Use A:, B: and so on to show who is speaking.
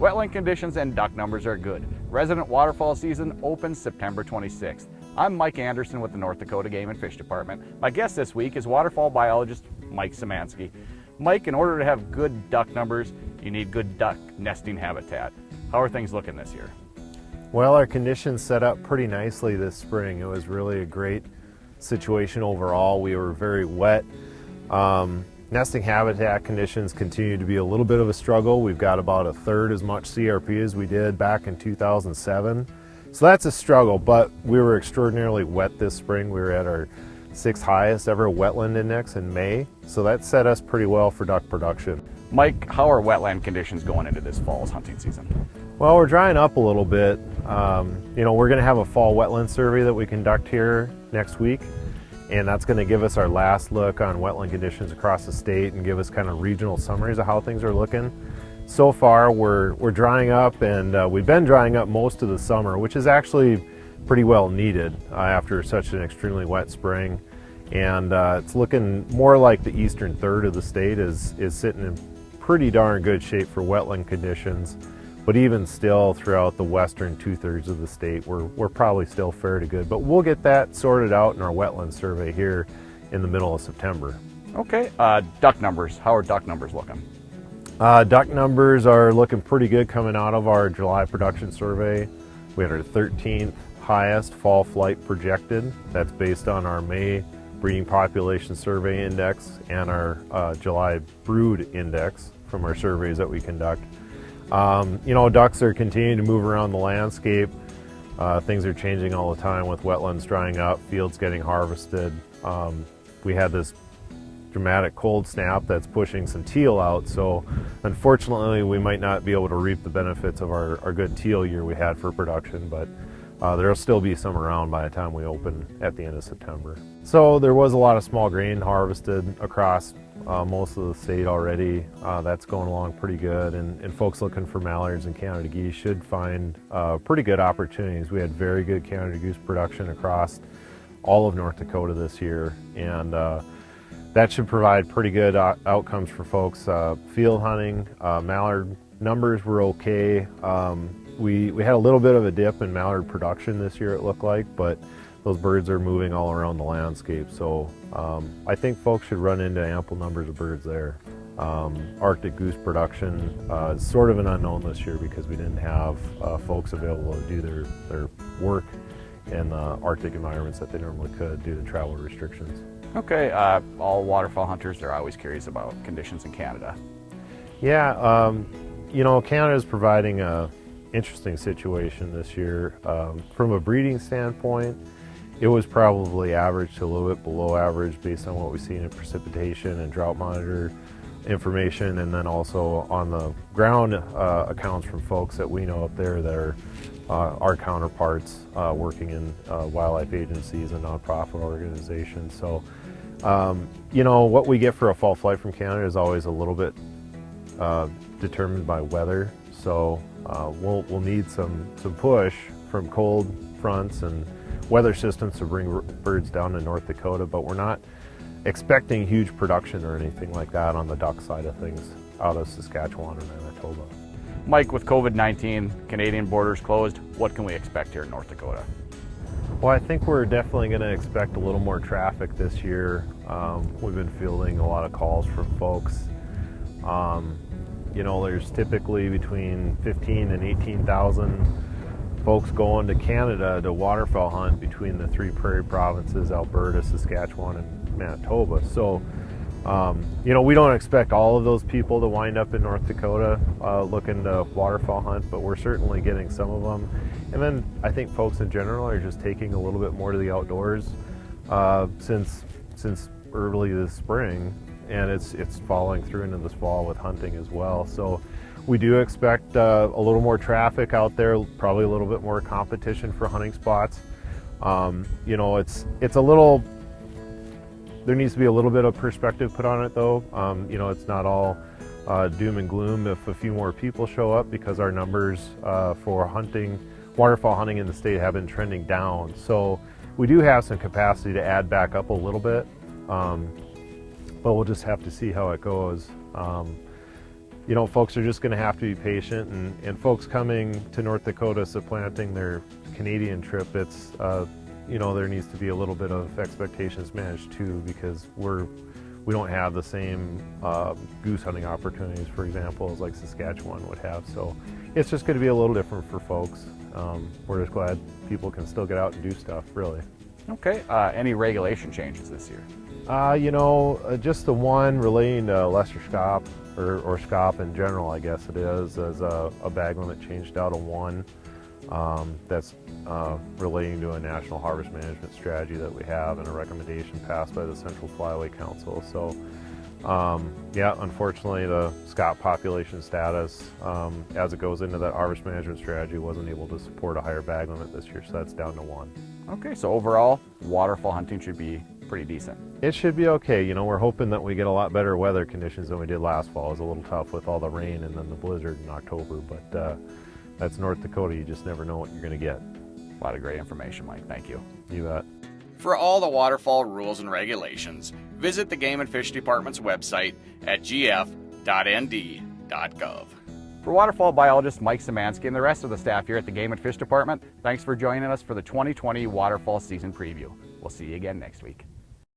A: Wetland conditions and duck numbers are good. Resident waterfowl season opens September 26th. I'm Mike Anderson with the North Dakota Game and Fish Department. My guest this week is waterfowl biologist Mike Szymanski. Mike, in order to have good duck numbers, you need good duck nesting habitat. How are things looking this year?
B: Well, our conditions set up pretty nicely this spring. It was really a great situation overall. We were very wet. Nesting habitat conditions continue to be a little bit of a struggle. We've got about a third as much CRP as we did back in 2007. So that's a struggle, but we were extraordinarily wet this spring. We were at our 6th highest ever wetland index in May. So that set us pretty well for duck production.
A: Mike, how are wetland conditions going into this fall's hunting season?
B: Well, we're drying up a little bit. We're going to have a fall wetland survey that we conduct here next week, and that's going to give us our last look on wetland conditions across the state and give us kind of regional summaries of how things are looking. So far, we're drying up, and we've been drying up most of the summer, which is actually pretty well needed after such an extremely wet spring. And it's looking more like the eastern third of the state is sitting in pretty darn good shape for wetland conditions. But even still, throughout the western 2/3 of the state, we're probably still fair to good. But we'll get that sorted out in our wetland survey here in the middle of September.
A: Okay, duck numbers. How are duck numbers looking?
B: Duck numbers are looking pretty good coming out of our July production survey. We had our 13th highest fall flight projected. That's based on our May breeding population survey index and our July brood index from our surveys that we conduct. Ducks are continuing to move around the landscape. Things are changing all the time with wetlands drying up, fields getting harvested. We had this dramatic cold snap that's pushing some teal out, so unfortunately we might not be able to reap the benefits of our good teal year we had for production, but there'll still be some around by the time we open at the end of September. So there was a lot of small grain harvested across most of the state already. That's going along pretty good, and folks looking for mallards and Canada geese should find pretty good opportunities. We had very good Canada goose production across all of North Dakota this year, and that should provide pretty good outcomes for folks. Field hunting, mallard numbers were okay. We had a little bit of a dip in mallard production this year, it looked like, but those birds are moving all around the landscape, so I think folks should run into ample numbers of birds there. Arctic goose production is sort of an unknown this year because we didn't have folks available to do their work in the Arctic environments that they normally could due to travel restrictions.
A: Okay, all waterfowl hunters are always curious about conditions in Canada.
B: Yeah, Canada is providing a interesting situation this year. From a breeding standpoint, it was probably average to a little bit below average based on what we've seen in precipitation and drought monitor information, and then also on the ground accounts from folks that we know up there that are our counterparts working in wildlife agencies and nonprofit organizations. So, what we get for a fall flight from Canada is always a little bit determined by weather. So we'll need some push from cold fronts and weather systems to bring birds down to North Dakota, but we're not expecting huge production or anything like that on the duck side of things out of Saskatchewan and Manitoba.
A: Mike, with COVID-19, Canadian borders closed, what can we expect here in North Dakota?
B: Well, I think we're definitely going to expect a little more traffic this year. We've been fielding a lot of calls from folks. There's typically between 15 and 18,000 folks going to Canada to waterfowl hunt between the 3 prairie provinces, Alberta, Saskatchewan, and Manitoba. So, we don't expect all of those people to wind up in North Dakota looking to waterfowl hunt, but we're certainly getting some of them. And then I think folks in general are just taking a little bit more to the outdoors since early this spring, and it's following through into this fall with hunting as well. So we do expect a little more traffic out there, probably a little bit more competition for hunting spots. It's a little, there needs to be a little bit of perspective put on it though. It's not all doom and gloom if a few more people show up, because our numbers for waterfowl hunting in the state have been trending down. So we do have some capacity to add back up a little bit, but we'll just have to see how it goes. you know, folks are just going to have to be patient, and folks coming to North Dakota supplanting their Canadian trip, it's, you know, there needs to be a little bit of expectations managed too, because we don't have the same goose hunting opportunities, for example, as like Saskatchewan would have. So it's just going to be a little different for folks. We're just glad people can still get out and do stuff, really.
A: Okay, any regulation changes this year?
B: You know, just the one relating to lesser scop, or scop in general, I guess it is a bag limit changed out of 1. That's relating to a national harvest management strategy that we have and a recommendation passed by the Central Flyway Council. So, yeah, unfortunately, the scop population status, as it goes into that harvest management strategy, wasn't able to support a higher bag limit this year, so that's down to 1.
A: Okay, so overall, waterfowl hunting should be pretty decent.
B: It should be okay. You know, we're hoping that we get a lot better weather conditions than we did last fall. It was a little tough with all the rain and then the blizzard in October, but that's North Dakota. You just never know what you're going to get.
A: A lot of great information, Mike. Thank you.
B: You bet.
A: For all the waterfowl rules and regulations, visit the Game and Fish Department's website at gf.nd.gov. For waterfowl biologist Mike Szymanski and the rest of the staff here at the Game and Fish Department, thanks for joining us for the 2020 waterfowl season preview. We'll see you again next week.